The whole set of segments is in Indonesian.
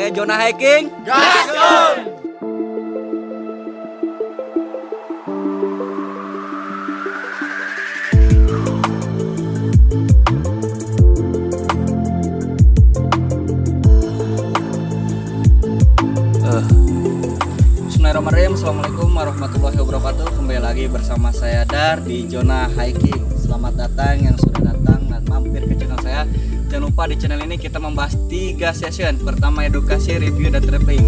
Oke, zona hiking. Gaskeun! Bismillahirrahmanirrahim. Assalamualaikum warahmatullahi wabarakatuh. Kembali lagi bersama saya Dar di zona hiking. Selamat datang yang sudah datang dan mampir ke channel saya. Jangan lupa di channel ini kita membahas 3 session. Pertama edukasi, review, dan traveling.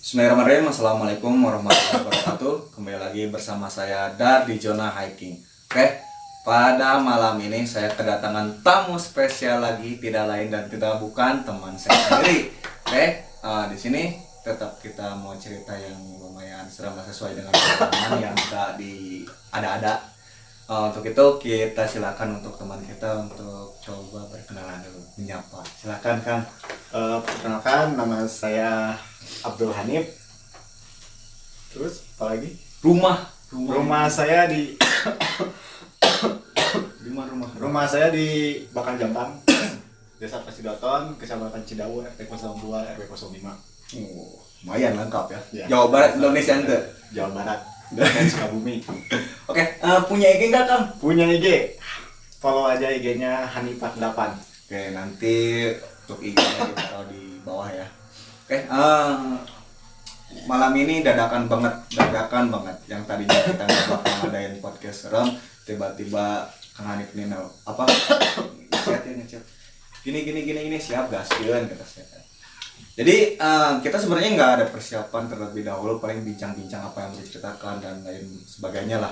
Bismillahirrahmanirrahim. Assalamualaikum warahmatullahi wabarakatuh. Kembali lagi bersama saya Dar di zona hiking. Oke, pada malam ini saya kedatangan tamu spesial lagi, tidak lain dan tidak bukan teman saya sendiri. Oke, di sini tetap kita mau cerita yang lumayan seram sesuai dengan pengalaman yang tak ada. Untuk itu kita silakan untuk teman kita untuk coba berkenalan dulu, menyapa. Silakan Kang. Perkenalkan, nama saya Abdul Hanif. Terus apa lagi? Rumah saya di rumah saya di Bakal Jampang, Desa Pasidoton, Kecamatan Cidawu, RT 02 RW 05. Lumayan lengkap ya. Ya. Jawa Barat Indonesia ente. Jawa Barat dan Sukabumi. Oke, punya IG nggak Kang? Punya IG. Follow aja IG-nya Hanifat8. Oke, nanti untuk IG-nya ditaruh di bawah ya. Oke, malam ini dadakan banget. Yang tadinya kita nggak bakal ngadain podcast serem, tiba-tiba Kang Hanif ini apa? Ngechat. Gini siap gaskeun kata saya. Jadi kita sebenarnya nggak ada persiapan terlebih dahulu, paling bincang-bincang apa yang mau diceritakan dan lain sebagainya lah.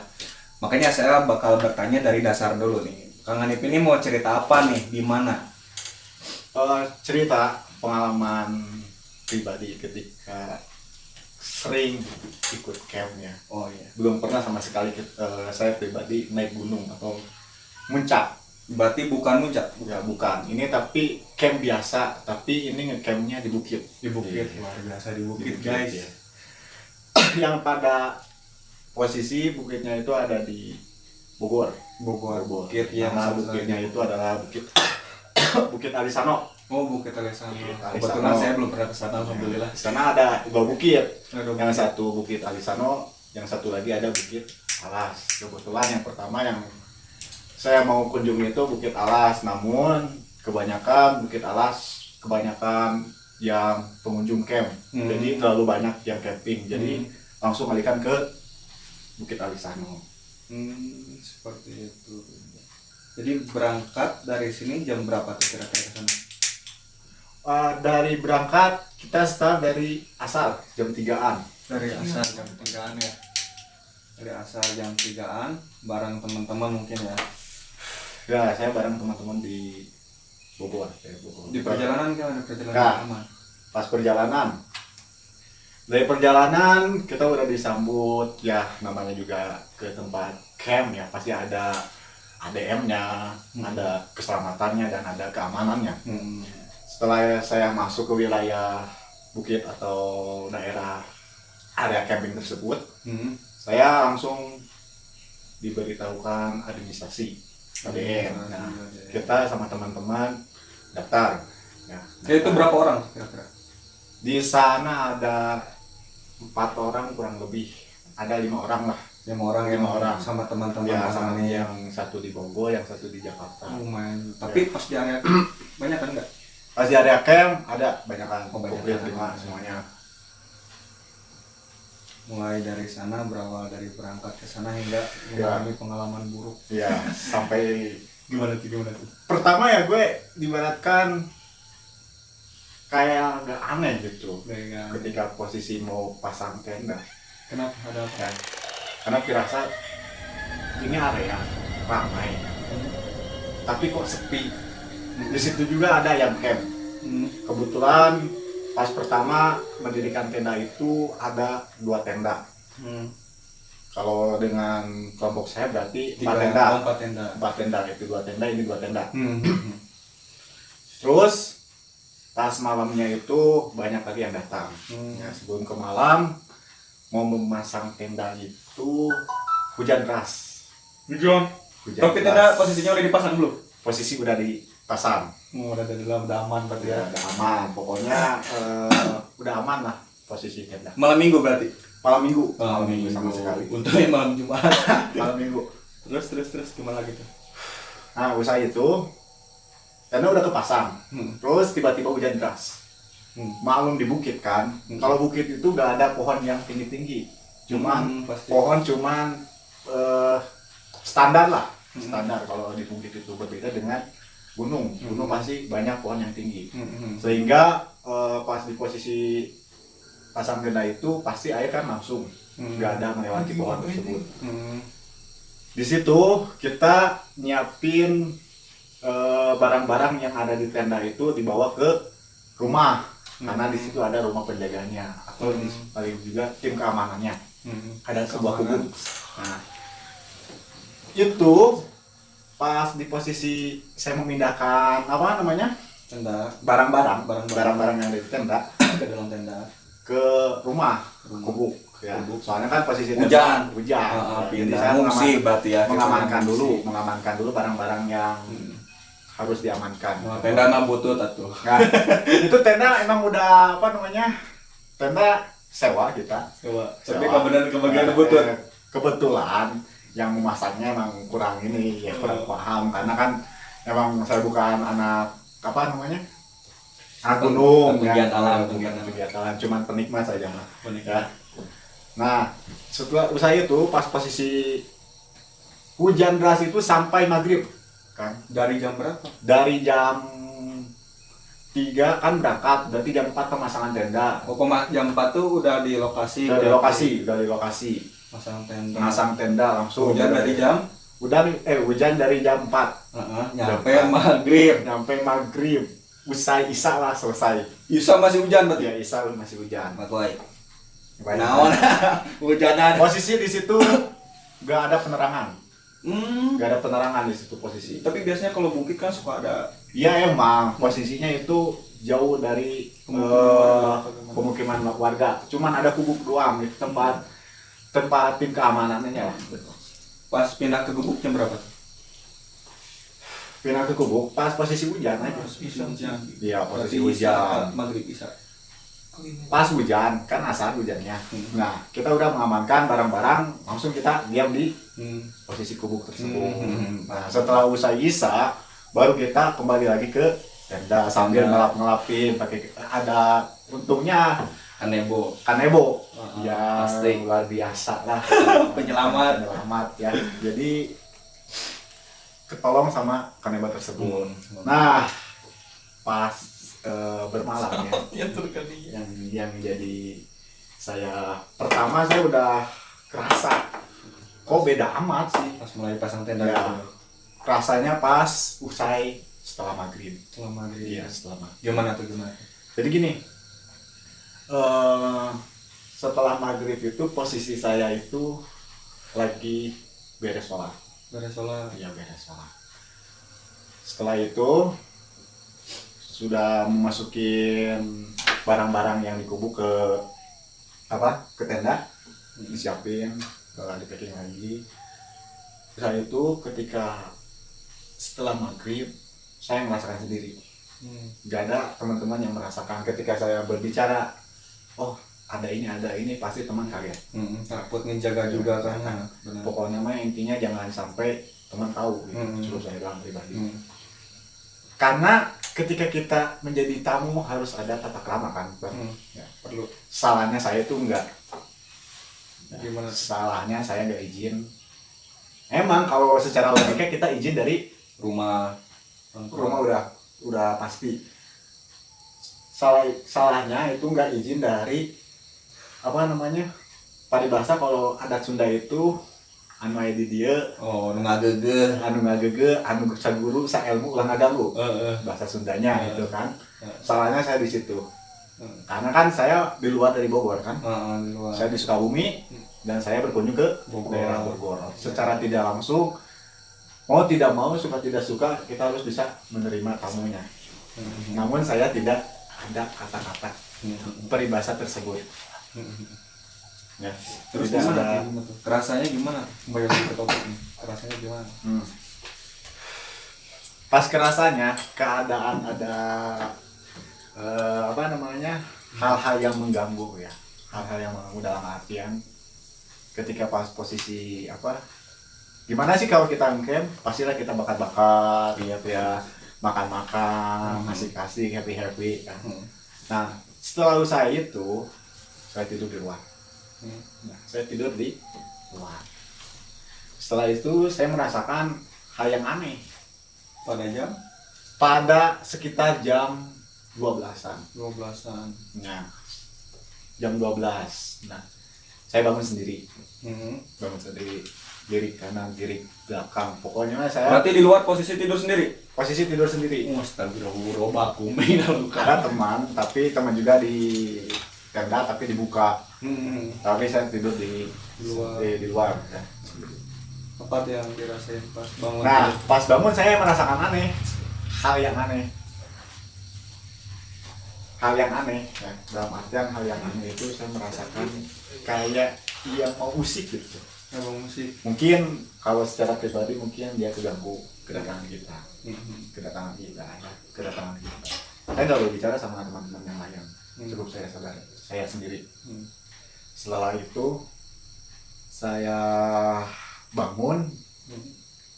Makanya saya bakal bertanya dari dasar dulu nih. Kang Hanif ini mau cerita apa nih? Di mana? Cerita pengalaman pribadi ketika sering ikut camp ya. Oh iya. Belum pernah sama sekali saya pribadi naik gunung atau muncak. Berarti bukan muncak? Ya bukan. Ini tapi camp biasa, tapi ini ngecampnya di bukit. Di bukit, luar biasa di bukit guys. Ya. Yang pada posisi bukitnya itu ada di Bogor. Bukit yang nama bukitnya itu adalah Bukit Alisano. Oh, Bukit Alisano. Alisano. Kebetulan saya belum pernah ke sana, alhamdulillah. Di sana ada 2 bukit. Ada Yang satu Bukit Alisano, yang satu lagi ada Bukit Alas. Kebetulan yang pertama yang saya mau kunjungi itu Bukit Alas, namun kebanyakan Bukit Alas yang pengunjung camp. Jadi terlalu banyak yang camping. Jadi langsung alihkan ke Bukit Alisano. Seperti itu. Jadi berangkat dari sini jam berapa tuh kira-kira ke sana? Dari berangkat kita start dari asar jam 3-an. Dari asar jam 3-an ya. Dari asar jam 3-an bareng teman-teman mungkin ya. Ya, saya bareng teman-teman di Bogor. Di perjalanan kan ada perjalanan Nah, aman. Pas perjalanan. Dari perjalanan kita udah disambut ya, namanya juga ke tempat camp ya, pasti ada ADM-nya, ada keselamatannya dan ada keamanannya. Setelah saya masuk ke wilayah bukit atau daerah area camping tersebut, saya langsung diberitahukan administrasi ADM. Nah, kita sama teman-teman daftar. Ya, Itu berapa orang kira-kira? di sana ada 4 orang kurang lebih, ada 5 orang lah. 5 orang, 5 orang sama teman-teman ya, sama nih. yang satu di Bogor, yang satu di Jakarta. Lumayan. Tapi pas di area banyak kan enggak? Pas di area camp ada banyak kan, Oh, banyak. komplit 5 semuanya. Mulai dari sana, berawal dari berangkat ke sana hingga mengalami pengalaman buruk. Ya, sampai Gimana tuh? pertama ya gue dibaratkan kayak agak aneh gitu ketika posisi mau pasang tenda. Kenapa ada apa? Ya, karena firasat ini area ramai, tapi kok sepi. Di situ juga ada yang camp. Kebetulan pas pertama mendirikan tenda itu ada 2 tenda. Kalau dengan kelompok saya berarti 4 tenda. 4 tenda itu 2 tenda, ini 2 tenda. Terus pas malamnya itu banyak lagi yang datang. Ya, sebelum ke malam mau memasang tenda itu hujan deras. Hujan. Hujan Tapi deras. tenda posisinya udah dipasang belum? Posisi udah dipasang. Udah dari dalam, udah aman berarti ya. Ya, udah aman. Pokoknya udah aman lah posisi tenda. Malam minggu berarti. Malam minggu. Malam Minggu sama sekali. Untungnya malam Jumat. Malam minggu. Terus gimana gitu? Nah, usaha itu tenda udah kepasang. Terus tiba-tiba hujan deras. Maklum di bukit kan. Kalau bukit itu gak ada pohon yang tinggi-tinggi. Cuman pasti. pohon cuman standar lah. Standar kalau di bukit itu berbeda dengan gunung. Gunung pasti banyak pohon yang tinggi. Sehingga pas di posisi pasang tenda itu pasti air kan langsung. Gak ada melewati pohon tersebut. Di situ kita nyiapin barang-barang yang ada di tenda itu dibawa ke rumah. Karena di situ ada rumah penjaganya atau paling juga tim keamanannya. Ada sebuah kubuk. Nah, itu pas di posisi saya memindahkan apa namanya Tenda barang-barang yang ada di tenda ke dalam tenda. ke rumah kubuk. Ya, soalnya kan posisi Hujan. hujan. Jadi Pindah saya ngungsi berarti ya. mengamankan dulu barang-barang yang harus diamankan. Tenda na butut atuh. Nah, itu tenda emang udah apa namanya? Tenda sewa kita. Coba. Sewa. Tapi kebagian butut. Kebetulan yang memasaknya emang kurang ini ya, kurang paham karena kan emang saya bukan anak apa namanya? Anak gunung Pegiat ya. alam, Pegiat alam, cuman penikmat saja mah. Penikmat. Ya. Nah, setelah usaha itu pas posisi hujan deras itu sampai maghrib kan. Dari jam berapa? Dari jam 3 kan berangkat, berarti jam 4 pemasangan tenda. Jam 4 tuh udah di lokasi. Udah di lokasi. Pasang tenda. Masang tenda langsung. Hujan dari jam? Hujan dari jam 4. Nyampe maghrib. Nyampe maghrib. Usai isya lah selesai. Isa masih hujan berarti? Ya isya masih hujan. Maklai. Baik. Naon? Hujanan. Posisi di situ gak ada penerangan. Gak ada penerangan di situ posisi. Tapi biasanya kalau bukit kan suka ada. Iya emang posisinya itu jauh dari pemukiman warga. Cuman ada kubuk doang itu tempat tim keamanannya lah. Pas pindah ke gubuk jam berapa? Pindah ke kubuk pas posisi hujan aja. Hujan. Iya posisi hujan. Maghrib Isa. Pas hujan kan asal hujannya. Nah kita udah mengamankan barang-barang, langsung kita diam di posisi kubuk tersebut. Nah setelah usai isya baru kita kembali lagi ke tenda sambil ngelap-ngelapin pakai ada untungnya Kanebo. Ya pasti. luar biasa lah. Penyelamat ya. Jadi ketolong sama kanebo tersebut. Nah pas bermalam ya yang jadi saya pertama saya udah kerasa kok beda amat sih pas mulai pasang tenda. ya, rasanya pas usai setelah maghrib. Iya setelah maghrib. Gimana? Jadi gini, setelah maghrib itu posisi saya itu lagi beres sholat. Iya beres sholat. Setelah itu sudah memasukin barang-barang yang dikubuk ke tenda, disiapin, di packing lagi. Setelah itu ketika setelah maghrib saya merasakan sendiri. Gak ada teman-teman yang merasakan ketika saya berbicara, oh ada ini pasti teman kaget. Takut ngejaga juga kan. Pokoknya mah intinya jangan sampai teman tahu gitu. Terus saya bilang pribadi. Karena ketika kita menjadi tamu harus ada tata krama kan, ya, perlu. Salahnya saya tuh enggak. Gimana? Salahnya saya nggak izin. Emang kalau secara logika kita izin dari Rumah udah pasti. Salahnya itu nggak izin dari apa namanya? Paribasa kalau adat Sunda itu anu aya di dieu anu ngageugeul anu saguru saelmu ulah ngaganggu. Bahasa Sundanya itu kan. Salahnya saya di situ. Karena kan saya di luar dari Bogor kan. Di luar. Saya di Sukabumi dan saya berkunjung ke daerah Bogor. Secara tidak langsung mau tidak mau, suka tidak suka, kita harus bisa menerima tamunya. Namun saya tidak ada kata-kata peribahasa tersebut. Ya, Terus tidak gimana? ada. Gimana tuh? Kerasanya gimana? Kembali ke topik nih. Kerasanya gimana? Pas kerasanya keadaan ada apa namanya, hal-hal yang mengganggu ya, hal-hal yang mengganggu dalam artian ketika pas posisi apa, gimana sih kalau kita ngecamp, pastilah kita bakar-bakar ya, makan-makan, kasih-kasih, happy-happy kan. Nah setelah usai itu saya tidur di luar. Nah, saya tidur di luar. Setelah itu saya merasakan hal yang aneh Pada jam pada sekitar jam 12-an. 12-an. Nah, jam 12. Nah, saya bangun sendiri. Bangun sendiri, kiri kanan, kiri belakang. Pokoknya saya Berarti di luar posisi tidur sendiri? posisi tidur sendiri. Astagfirullah, baku main Ada teman, tapi teman juga di tenda tapi dibuka. Tapi saya tidur di Luar. di luar. Ya. Apa tuh yang dirasain pas bangun? Nah, pas bangun saya merasakan aneh, hal yang aneh. Hal yang aneh, ya. Dalam artian hal yang aneh itu saya merasakan kayak yang mau usik gitu. Emang musik. Mungkin kalau secara pribadi mungkin dia terganggu kedatangan kita, kedatangan kita, ya. Kedatangan kita. Saya nggak berbicara sama teman-teman yang lain, cukup saya sadar, saya sendiri. Setelah itu saya bangun,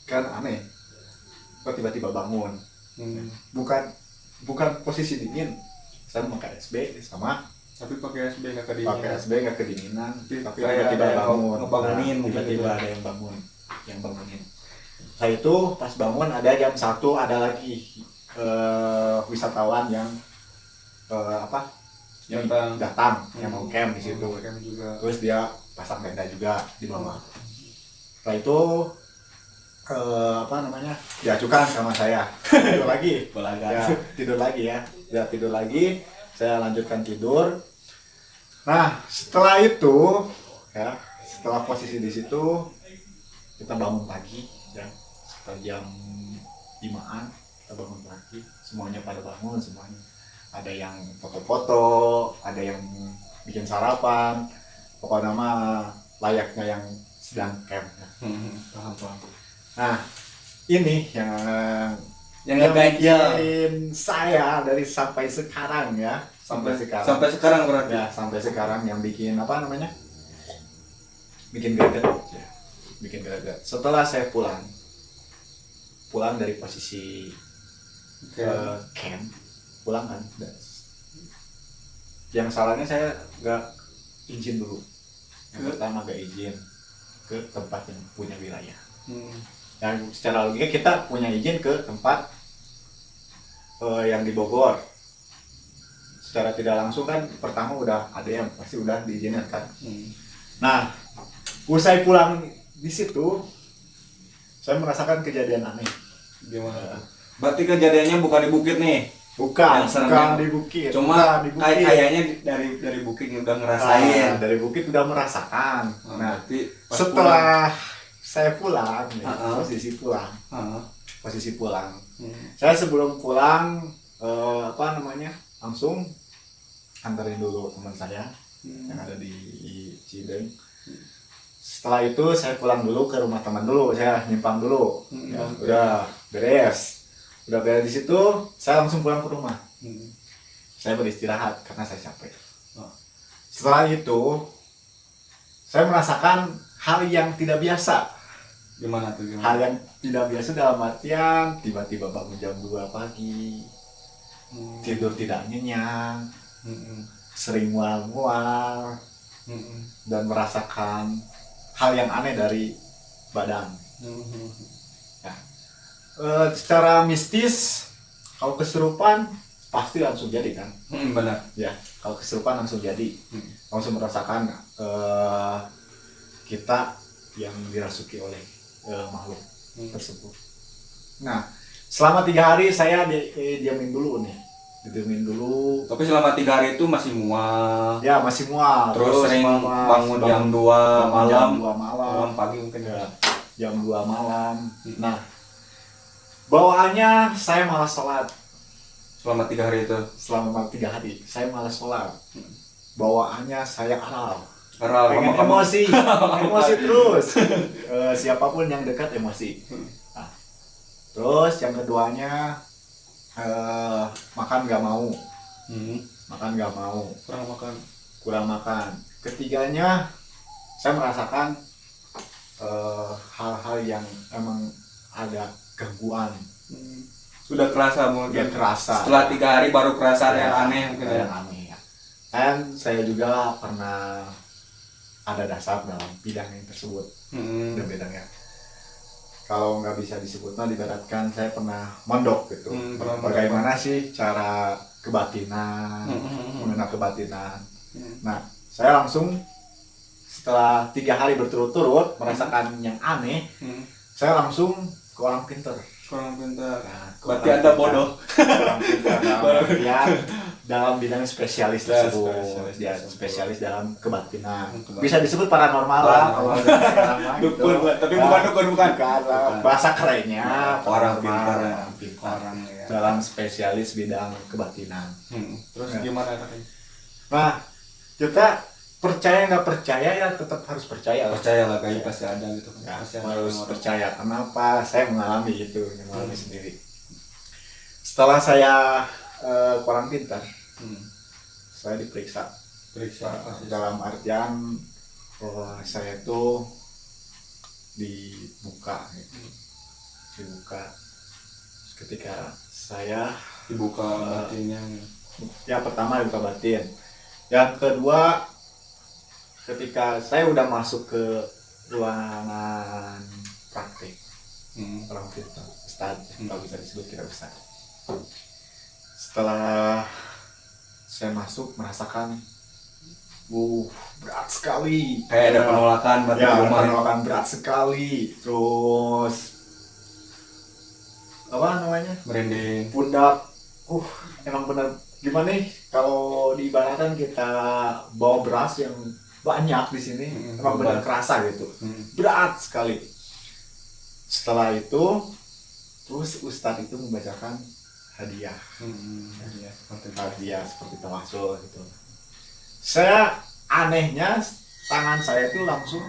kan aneh, kok tiba-tiba bangun, bukan posisi dingin, saya pakai SB sama Tapi pakai SB nggak kedinginan. pakai SB nggak kedinginan, tapi kayak tiba-tiba ada yang bangun, ngebangunin, Nah, mungkin tiba-tiba gitu. ada yang bangunin. Setelah itu pas bangun ada jam 1 ada lagi wisatawan yang datang yang mau camp di situ. Camp juga. Terus dia pasang tenda juga di bawah. Setelah itu diajukan sama saya tidur lagi. Ya, tidur lagi ya tidur lagi, saya lanjutkan tidur. Nah setelah itu ya, setelah posisi di situ kita bangun pagi ya, sekitar jam 5-an kita bangun pagi, semuanya pada bangun semuanya. Ada yang foto-foto, ada yang bikin sarapan, pokoknya mah layaknya yang sedang camp. Paham. Nah, ini yang ngeganjal bikin saya dari sampai sekarang ya, sampai sekarang berarti. ya, sampai sekarang yang bikin bikin greget ya. Bikin greget. Setelah saya pulang dari posisi camp, pulang kan. Yang salahnya saya nggak izin dulu. Yang pertama nggak izin ke tempat yang punya wilayah. Dan secara logika kita punya izin ke tempat yang di Bogor. Secara tidak langsung kan pertama udah ada yang pasti udah diizinkan kan. Nah, usai pulang di situ saya merasakan kejadian aneh. Gimana? Berarti kejadiannya bukan di bukit nih. Bukan Yang di bukit. Cuma Bukan di bukit. kayaknya dari bukit udah ngerasain. Dari bukit udah merasakan. Nah, berarti pas setelah saya pulang, nih, posisi pulang. Saya sebelum pulang langsung anterin dulu teman saya yang ada di Cideng. Setelah itu saya pulang dulu ke rumah teman dulu, saya nyimpang dulu. Ya, udah beres di situ, saya langsung pulang ke rumah. Saya beristirahat karena saya capek. Setelah itu saya merasakan hal yang tidak biasa. Gimana tuh? Hal yang tidak biasa dalam artian tiba-tiba bangun jam 2 pagi, tidur tidak nyenyak, sering mual-mual, dan merasakan hal yang aneh dari badan. Secara mistis, kalau kesurupan pasti langsung jadi kan? Benar. Ya, kalau kesurupan langsung jadi, langsung merasakan kita yang dirasuki oleh makhluk tersebut. Nah, selama 3 hari saya diamin dulu nih, didiamin dulu. Tapi selama 3 hari itu masih mual. Ya masih mual. Terus sering bangun jam 2 malam, malam pagi mungkin ya. Jam 2 malam. Nah, bawaannya saya malas sholat. Selama 3 hari itu. Selama 3 hari saya malas sholat. Bawaannya saya aral. Pengen Kamu emosi, emosi terus. Siapapun yang dekat emosi. Nah, terus yang keduanya makan nggak mau, makan nggak mau, kurang makan. Ketiganya saya merasakan hal-hal yang emang ada gangguan. Sudah kerasa Ya mungkin. kerasa. Setelah 3 hari baru kerasa ada yang aneh mungkin ya. Yang aneh ya. Dan saya juga pernah ada dasar dalam bidang yang tersebut. Ada bidangnya. Kalau nggak bisa disebut, dibaratkan saya pernah mondok gitu. Bagaimana sih cara kebatinan, mengenal kebatinan. Nah, saya langsung setelah 3 hari berturut-turut merasakan yang aneh, saya langsung ke orang pintar. Kurang pintar. Nah, Berarti Anda bodoh. Kurang pintar dalam bidang spesialis tersebut. Dia spesialis dalam kebatinan. Bisa disebut paranormal lah kalau sekarang mah gitu. Dukun, tapi bukan dukun, bukan. Bahasa kerennya Orang pintar. orang pintar. Orang ya. Dalam spesialis bidang kebatinan. Terus Ya. gimana katanya? Nah, kita percaya nggak percaya ya tetap harus percaya lah. Percaya lah kayaknya pasti ada gitu kan. Ya, Pasti ada harus orang. percaya. Kenapa? Saya mengalami itu, mengalami sendiri. Setelah saya kurang pintar, saya diperiksa. Periksa. Dalam artian saya itu dibuka, gitu. Dibuka. Ketika saya Dibuka batinnya. ya pertama dibuka batin. Yang kedua, ketika saya udah masuk ke ruangan praktik orang pintar, Ustadz, kalau bisa disebut kita Ustadz. Setelah saya masuk merasakan, berat sekali. Kayak ada penolakan berarti Ya, di rumah. penolakan berat sekali. Terus apa namanya? Merinding. Pundak, emang benar gimana nih kalau diibaratkan kita bawa beras yang banyak di sini, emang benar kerasa gitu, berat sekali. Setelah itu, terus Ustadz itu membacakan hadiah, hadiah seperti tawasul gitu. Saya anehnya tangan saya itu langsung